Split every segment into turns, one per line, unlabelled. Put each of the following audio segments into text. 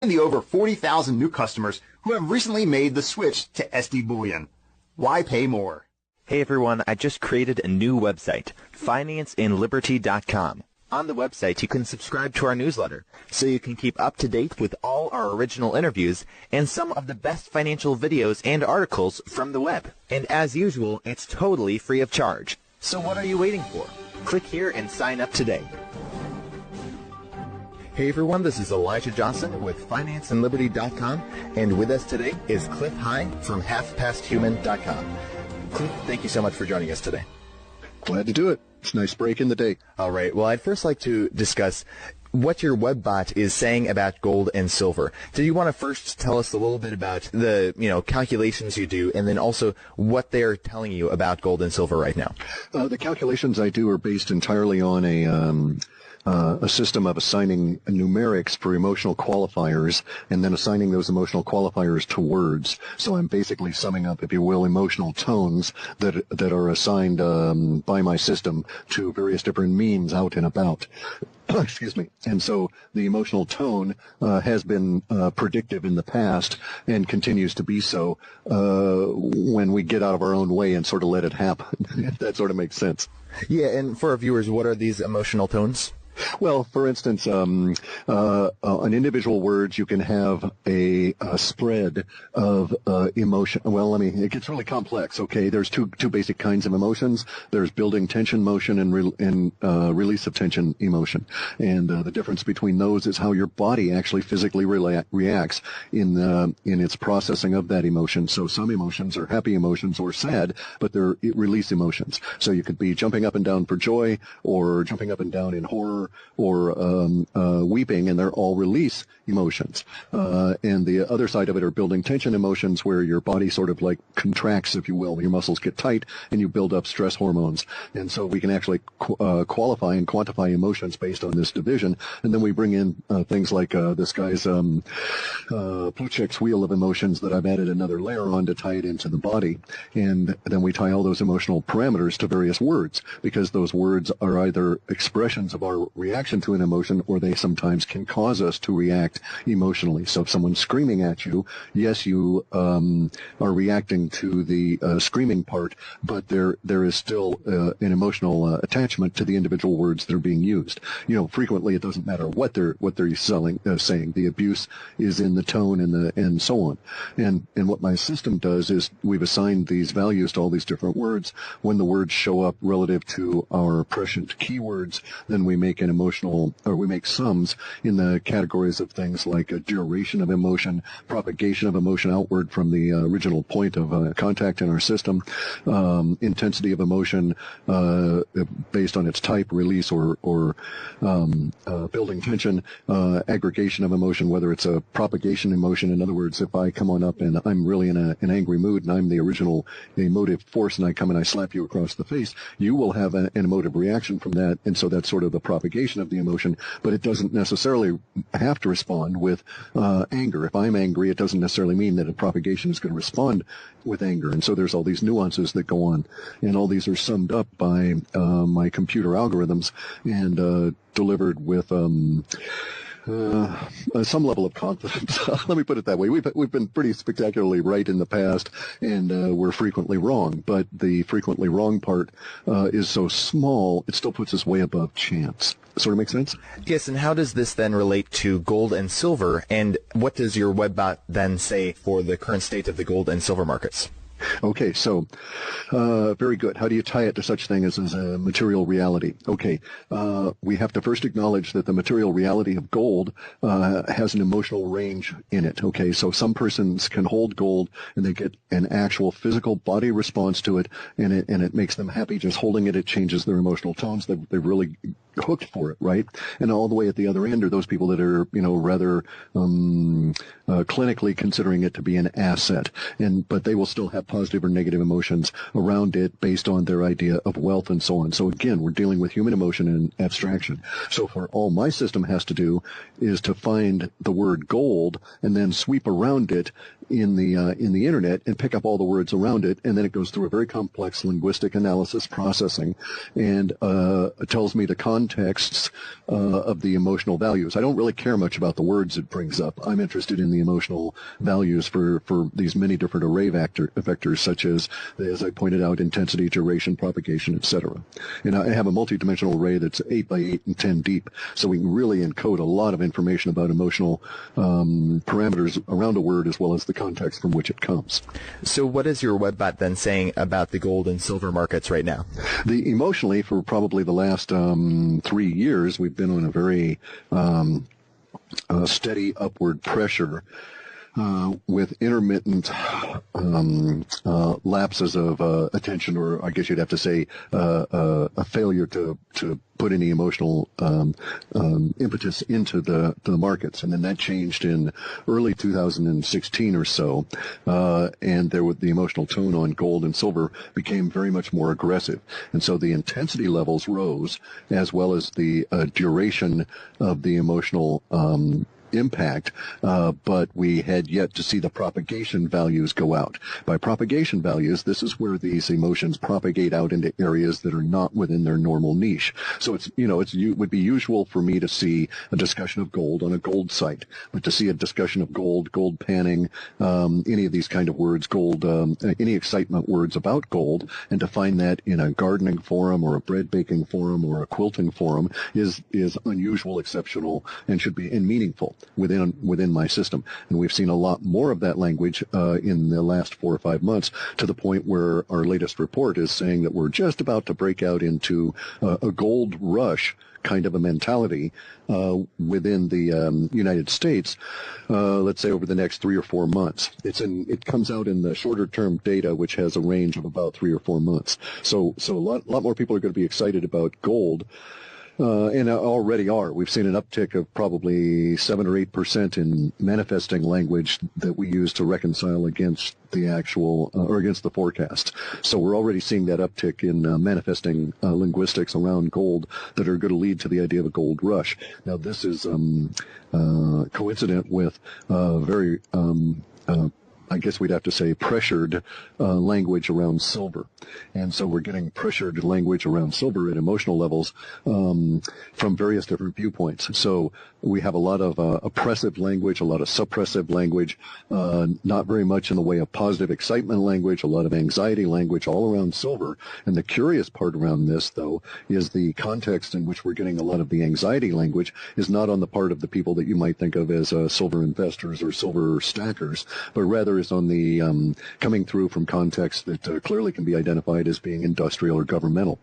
and the over 40,000 new customers who have recently made the switch to SD Bullion. Why pay more?
Hey everyone, I just created a new website, financeandliberty.com. On the website, you can subscribe to our newsletter, so you can keep up to date with all our original interviews and some of the best financial videos and articles from the web. And as usual, it's totally free of charge. So what are you waiting for? Click here and sign up today. Hey everyone, this is Elijah Johnson with financeandliberty.com, and with us today is Clif from halfpasthuman.com. Clif, thank you so much for joining us today.
Glad to do it. It's a nice break in the day.
All right. Well, I'd first like to discuss what your web bot is saying about gold and silver. Do you want to first tell us a little bit about the, calculations you do, and then also what they're telling you about gold and silver right now?
The calculations I do are based entirely on a system of assigning numerics for emotional qualifiers and then assigning those emotional qualifiers to words. So I'm basically summing up, if you will, emotional tones that are assigned by my system to various different memes out and about. Excuse me. And so the emotional tone has been predictive in the past and continues to be so when we get out of our own way and sort of let it happen, if that sort of makes sense.
Yeah, and for our viewers, what are these emotional tones?
Well, for instance, on individual words, you can have a spread of emotion. Well, it gets really complex. Okay, there's two basic kinds of emotions. There's building tension motion and release of tension emotion. And the difference between those is how your body actually physically reacts in its processing of that emotion. So some emotions are happy emotions or sad, but they're release emotions. So you could be jumping up and down for joy or jumping up and down in horror or weeping, and they're all release emotions. And the other side of it are building tension emotions, where your body sort of like contracts, if you will. Your muscles get tight, and you build up stress hormones. And so we can actually qualify and quantify emotions based on this division. And then we bring in things like this guy's Plutchik's wheel of emotions that I've added another layer on to tie it into the body. And then we tie all those emotional parameters to various words, because those words are either expressions of our reaction to an emotion, or they sometimes can cause us to react emotionally. So if someone's screaming at you, yes, you are reacting to the screaming part, but there is still an emotional attachment to the individual words that are being used. Frequently it doesn't matter what they're saying. The abuse is in the tone and so on. And what my system does is we've assigned these values to all these different words. When the words show up relative to our prescient keywords, then we make we make sums in the categories of things like a duration of emotion, propagation of emotion outward from the original point of contact in our system, intensity of emotion based on its type, release or building tension, aggregation of emotion, whether it's a propagation emotion. In other words, if I come on up and I'm really in an angry mood and I'm the original emotive force, and I come and I slap you across the face, you will have an emotive reaction from that, and so that's sort of the propagation of the emotion, but it doesn't necessarily have to respond with anger. If I'm angry, it doesn't necessarily mean that a propagation is going to respond with anger. And so there's all these nuances that go on, and all these are summed up by my computer algorithms and delivered with some level of confidence. Let me put it that way. We've been pretty spectacularly right in the past, and we're frequently wrong. But the frequently wrong part is so small, it still puts us way above chance. Sort of make sense?
Yes, and how does this then relate to gold and silver, and what does your webbot then say for the current state of the gold and silver markets?
Okay, so very good. How do you tie it to such thing as a material reality? Okay, we have to first acknowledge that the material reality of gold has an emotional range in it. Okay, so some persons can hold gold and they get an actual physical body response to it, and it makes them happy just holding it. It changes their emotional tones. They're really hooked for it, right? And all the way at the other end are those people that are, rather clinically considering it to be an asset, but they will still have positive or negative emotions around it based on their idea of wealth and so on. So again, we're dealing with human emotion and abstraction. So for all my system has to do is to find the word gold and then sweep around it in the internet and pick up all the words around it, and then it goes through a very complex linguistic analysis processing, and it tells me the contexts of the emotional values. I don't really care much about the words it brings up. I'm interested in the emotional values for these many different array vectors, such as I pointed out, intensity, duration, propagation, etc. And I have a multidimensional array that's 8 by 8 and 10 deep, so we can really encode a lot of information about emotional parameters around a word as well as the context from which it comes.
So what is your webbot then saying about the gold and silver markets right now?
Emotionally, for probably the last 3 years, we've been on a very steady upward pressure with intermittent lapses of attention, or I guess you'd have to say a failure to put any emotional impetus into the markets. And then that changed in early 2016 or so, and the emotional tone on gold and silver became very much more aggressive. And so the intensity levels rose, as well as the duration of the emotional impact, but we had yet to see the propagation values go out. By propagation values, this is where these emotions propagate out into areas that are not within their normal niche. So it would be usual for me to see a discussion of gold on a gold site, but to see a discussion of gold panning, any of these kind of words, gold, any excitement words about gold, and to find that in a gardening forum or a bread baking forum or a quilting forum is unusual, exceptional, and should be meaningful within my system. And we've seen a lot more of that language in the last 4 or 5 months, to the point where our latest report is saying that we're just about to break out into a gold rush kind of a mentality within the United States, let's say over the next 3 or 4 months. It comes out in the shorter term data, which has a range of about 3 or 4 months. So a lot more people are going to be excited about gold. And already are. We've seen an uptick of probably 7 or 8% in manifesting language that we use to reconcile against the actual or against the forecast. So we're already seeing that uptick in manifesting linguistics around gold that are going to lead to the idea of a gold rush. Now, this is coincident with very I guess we'd have to say pressured language around silver. And so we're getting pressured language around silver at emotional levels from various different viewpoints. So we have a lot of oppressive language, a lot of suppressive language, not very much in the way of positive excitement language, a lot of anxiety language all around silver. And the curious part around this, though, is the context in which we're getting a lot of the anxiety language is not on the part of the people that you might think of as silver investors or silver stackers, but rather is on the coming through from context that clearly can be identified as being industrial or governmental.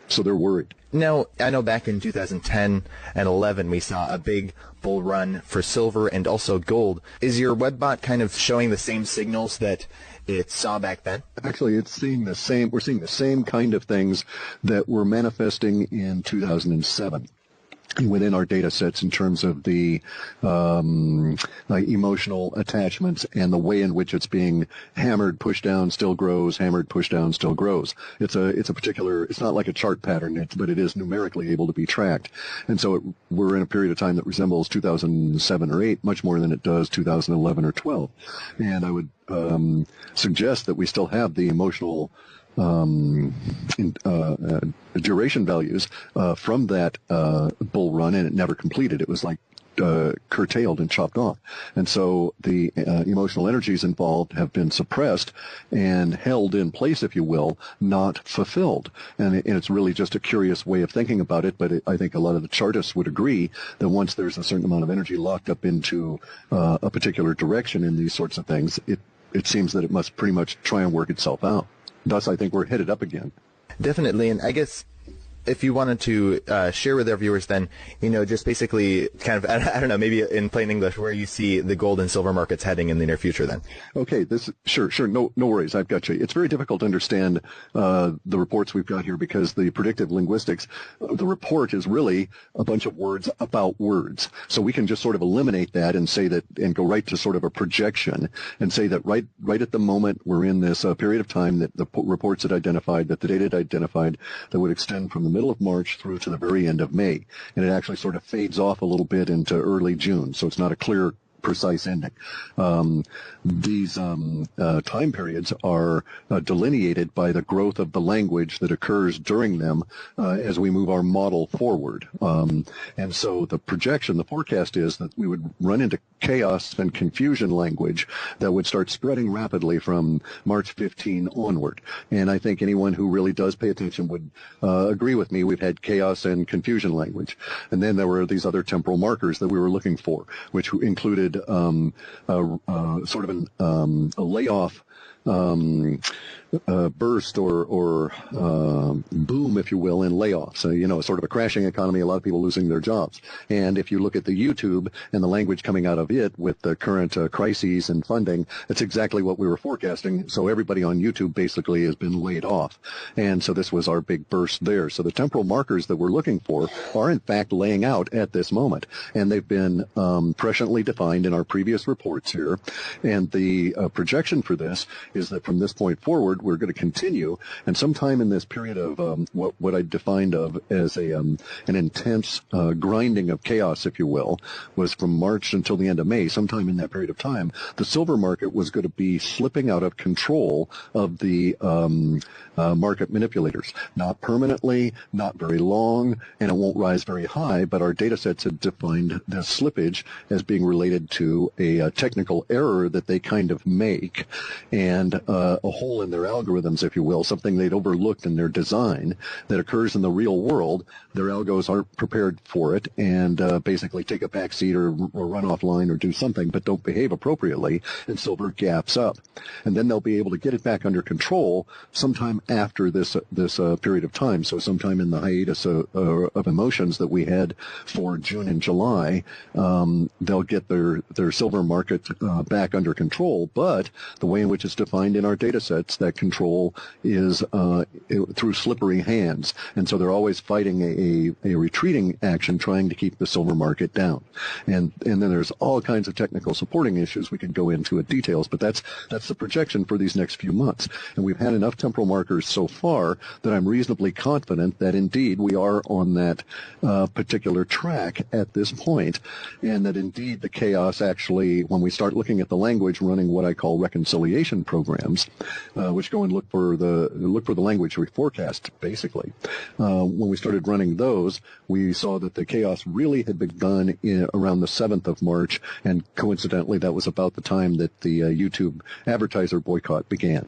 So they're worried.
Now, I know back in 2010 and 11 we saw a big bull run for silver and also gold. Is your webbot kind of showing the same signals that it saw back then? Actually,
we're seeing the same kind of things that were manifesting in 2007. Within our data sets in terms of the emotional attachments and the way in which it's being hammered, pushed down, still grows, hammered, pushed down, still grows. It's not like a chart pattern, but it is numerically able to be tracked. And so we're in a period of time that resembles 2007 or 8 much more than it does 2011 or 12. And I would suggest that we still have the emotional duration values from that bull run, and it never completed. It was like curtailed and chopped off. And so the emotional energies involved have been suppressed and held in place, if you will, not fulfilled. And it's really just a curious way of thinking about it, but I think a lot of the chartists would agree that once there's a certain amount of energy locked up into a particular direction in these sorts of things, it seems that it must pretty much try and work itself out. Thus, I think we're headed up again.
Definitely, and I guess if you wanted to share with our viewers then, just basically kind of, I don't know, maybe in plain English, where you see the gold and silver markets heading in the near future then.
Okay, sure, no worries, I've got you. It's very difficult to understand the reports we've got here because the predictive linguistics, the report is really a bunch of words about words. So we can just sort of eliminate that and say that, and go right to sort of a projection and say that right at the moment we're in this period of time that the reports had identified, that the data had identified, that would extend from the middle of March through to the very end of May. And it actually sort of fades off a little bit into early June. So it's not a clear precise ending. These time periods are delineated by the growth of the language that occurs during them as we move our model forward. And so the projection, the forecast is that we would run into chaos and confusion language that would start spreading rapidly from March 15 onward. And I think anyone who really does pay attention would agree with me. We've had chaos and confusion language. And then there were these other temporal markers that we were looking for, which included sort of a layoff burst or boom, if you will, in layoffs. So, sort of a crashing economy, a lot of people losing their jobs. And if you look at the YouTube and the language coming out of it with the current crises and funding, it's exactly what we were forecasting. So everybody on YouTube basically has been laid off. And so this was our big burst there. So the temporal markers that we're looking for are in fact laying out at this moment. And they've been presciently defined in our previous reports here. And the projection for this is that from this point forward, we're going to continue, and sometime in this period of what I defined of as an intense grinding of chaos, if you will, was from March until the end of May. Sometime in that period of time, the silver market was going to be slipping out of control of the market manipulators. Not permanently, not very long, and it won't rise very high, but our data sets had defined the slippage as being related to a technical error that they kind of make, and a hole in their algorithms, if you will, something they'd overlooked in their design that occurs in the real world. Their algos aren't prepared for it and basically take a backseat or run offline or do something, but don't behave appropriately, and silver gaps up. And then they'll be able to get it back under control sometime after this period of time. So sometime in the hiatus of emotions that we had for June and July, they'll get their silver market back under control. But the way in which it's defined in our data sets, that control is through slippery hands. And so they're always fighting a retreating action, trying to keep the silver market down. And then there's all kinds of technical supporting issues we could go into in details, but that's the projection for these next few months. And we've had enough temporal markers so far that I'm reasonably confident that indeed we are on that particular track at this point, and that indeed the chaos actually, when we start looking at the language, running what I call reconciliation programs, which go and look for the language we forecast, basically. When we started running those, we saw that the chaos really had begun around the 7th of March, and coincidentally, that was about the time that the YouTube advertiser boycott began.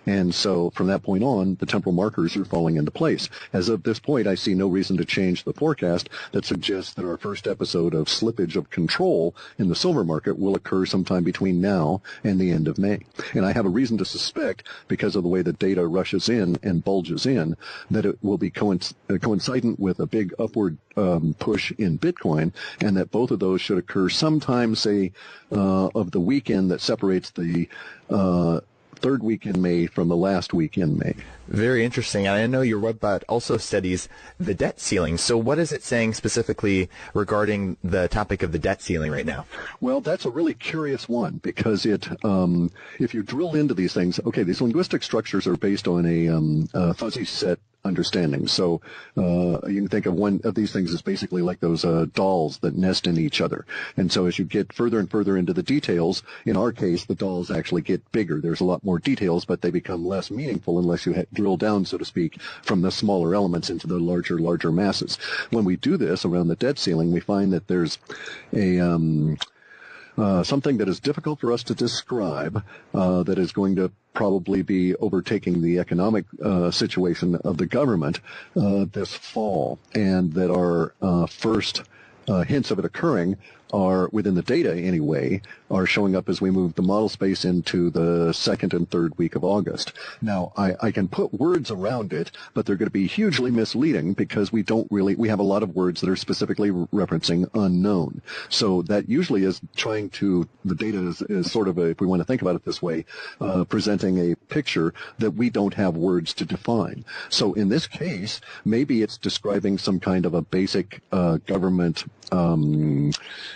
And so from that point on, the temporal markers are falling into place. As of this point, I see no reason to change the forecast that suggests that our first episode of slippage of control in the silver market will occur sometime between now and the end of May. And I have a reason to suspect, because of the way the data rushes in and bulges in, that it will be coincident with a big upward push in Bitcoin, and that both of those should occur sometime, say, of the weekend that separates the third week in May from the last week in May.
Very interesting. And I know your webbot also studies the debt ceiling. So what is it saying specifically regarding the topic of the debt ceiling right now?
Well, that's a really curious one, because if you drill into these things, okay, these linguistic structures are based on a fuzzy set understanding. So you can think of one of these things as basically like those dolls that nest in each other. And so as you get further and further into the details, in our case, the dolls actually get bigger. There's a lot more details, but they become less meaningful unless you drill down, so to speak, from the smaller elements into the larger masses. When we do this around the debt ceiling, we find that there's something that is difficult for us to describe, that is going to probably be overtaking the economic situation of the government this fall, and that our first hints of it occurring are, within the data anyway, are showing up as we move the model space into the second and third week of August. Now, I can put words around it, but they're going to be hugely misleading, because we have a lot of words that are specifically referencing unknown. So that usually is the data is sort of if we want to think about it this way, presenting a picture that we don't have words to define. So in this case, maybe it's describing some kind of a basic government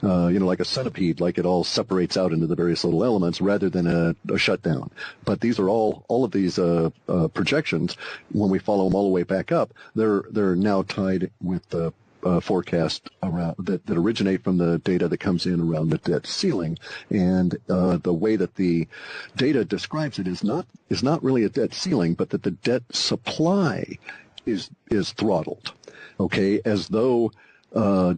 like a centipede, like it all separates out into the various little elements rather than a shutdown. But these are all of these projections, when we follow them all the way back up, they're now tied with the forecast around that originate from the data that comes in around the debt ceiling, and the way that the data describes it is not really a debt ceiling, but that the debt supply is throttled, okay, as though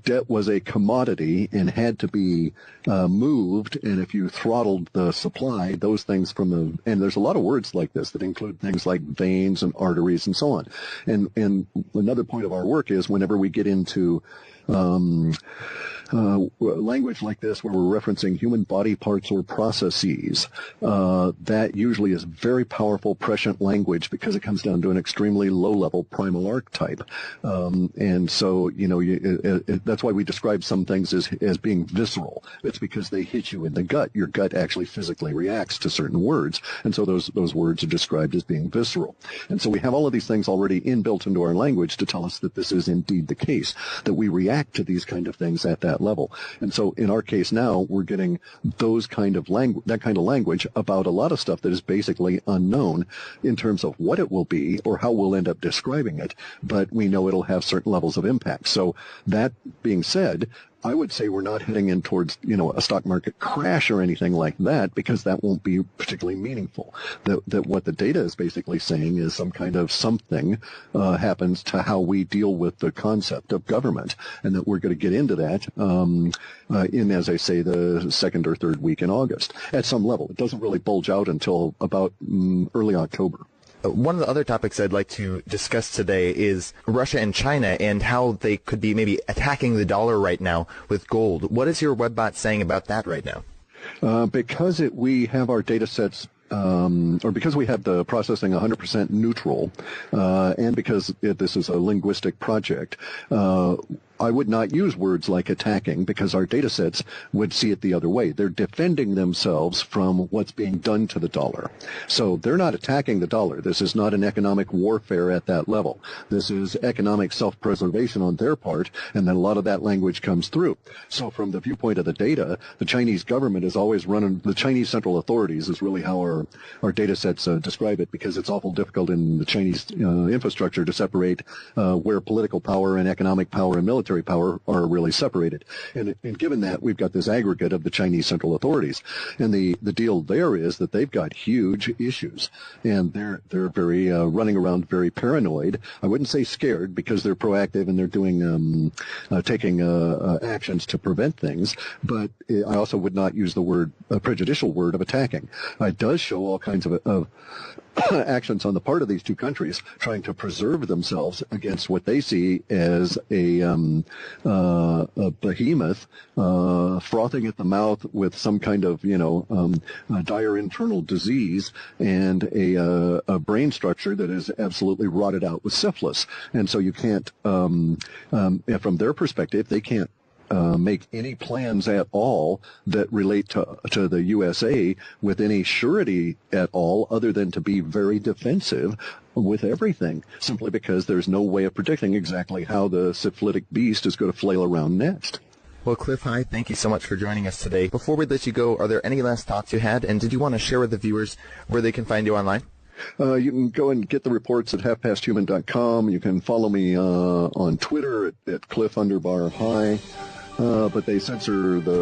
debt was a commodity and had to be moved, and if you throttled the supply, those things and there's a lot of words like this that include things like veins and arteries and so on. And another point of our work is whenever we get into language like this where we're referencing human body parts or processes, that usually is very powerful, prescient language because it comes down to an extremely low-level primal archetype. And so, that's why we describe some things as being visceral. It's because they hit you in the gut. Your gut actually physically reacts to certain words, and so those words are described as being visceral. And so we have all of these things already inbuilt into our language to tell us that this is indeed the case, that we react to these kind of things at that level. And so in our case now, we're getting that kind of language about a lot of stuff that is basically unknown in terms of what it will be or how we'll end up describing it, but we know it'll have certain levels of impact. So that being said, I would say we're not heading in towards, a stock market crash or anything like that, because that won't be particularly meaningful. That what the data is basically saying is some kind of something happens to how we deal with the concept of government, and that we're going to get into that in, as I say, the second or third week in August at some level. It doesn't really bulge out until about early October.
One of the other topics I'd like to discuss today is Russia and China and how they could be maybe attacking the dollar right now with gold. What is your webbot saying about that right now?
Because we have our data sets, or because we have the processing 100% neutral, and because this is a linguistic project, I would not use words like attacking, because our data sets would see it the other way. They're defending themselves from what's being done to the dollar. So they're not attacking the dollar. This is not an economic warfare at that level. This is economic self-preservation on their part, and then a lot of that language comes through. So from the viewpoint of the data, the Chinese government is always running, the Chinese central authorities is really how our data sets describe it, because it's awful difficult in the Chinese infrastructure to separate where political power and economic power and military power are really separated. And given that, we've got this aggregate of the Chinese central authorities. And the deal there is that they've got huge issues, and they're very running around very paranoid. I wouldn't say scared, because they're proactive and they're doing taking actions to prevent things, but I also would not use the prejudicial word of attacking. It does show all kinds of actions on the part of these two countries trying to preserve themselves against what they see as a behemoth frothing at the mouth with some kind of dire internal disease and a brain structure that is absolutely rotted out with syphilis. And so you can't, from their perspective, they can't make any plans at all that relate to the USA with any surety at all, other than to be very defensive with everything, simply because there's no way of predicting exactly how the syphilitic beast is going to flail around next.
Well, Clif, hi, thank you so much for joining us today. Before we let you go, are there any last thoughts you had, and did you want to share with the viewers where they can find you online?
You can go and get the reports at halfpasthuman.com. You can follow me on Twitter at Clif_high. But they censor the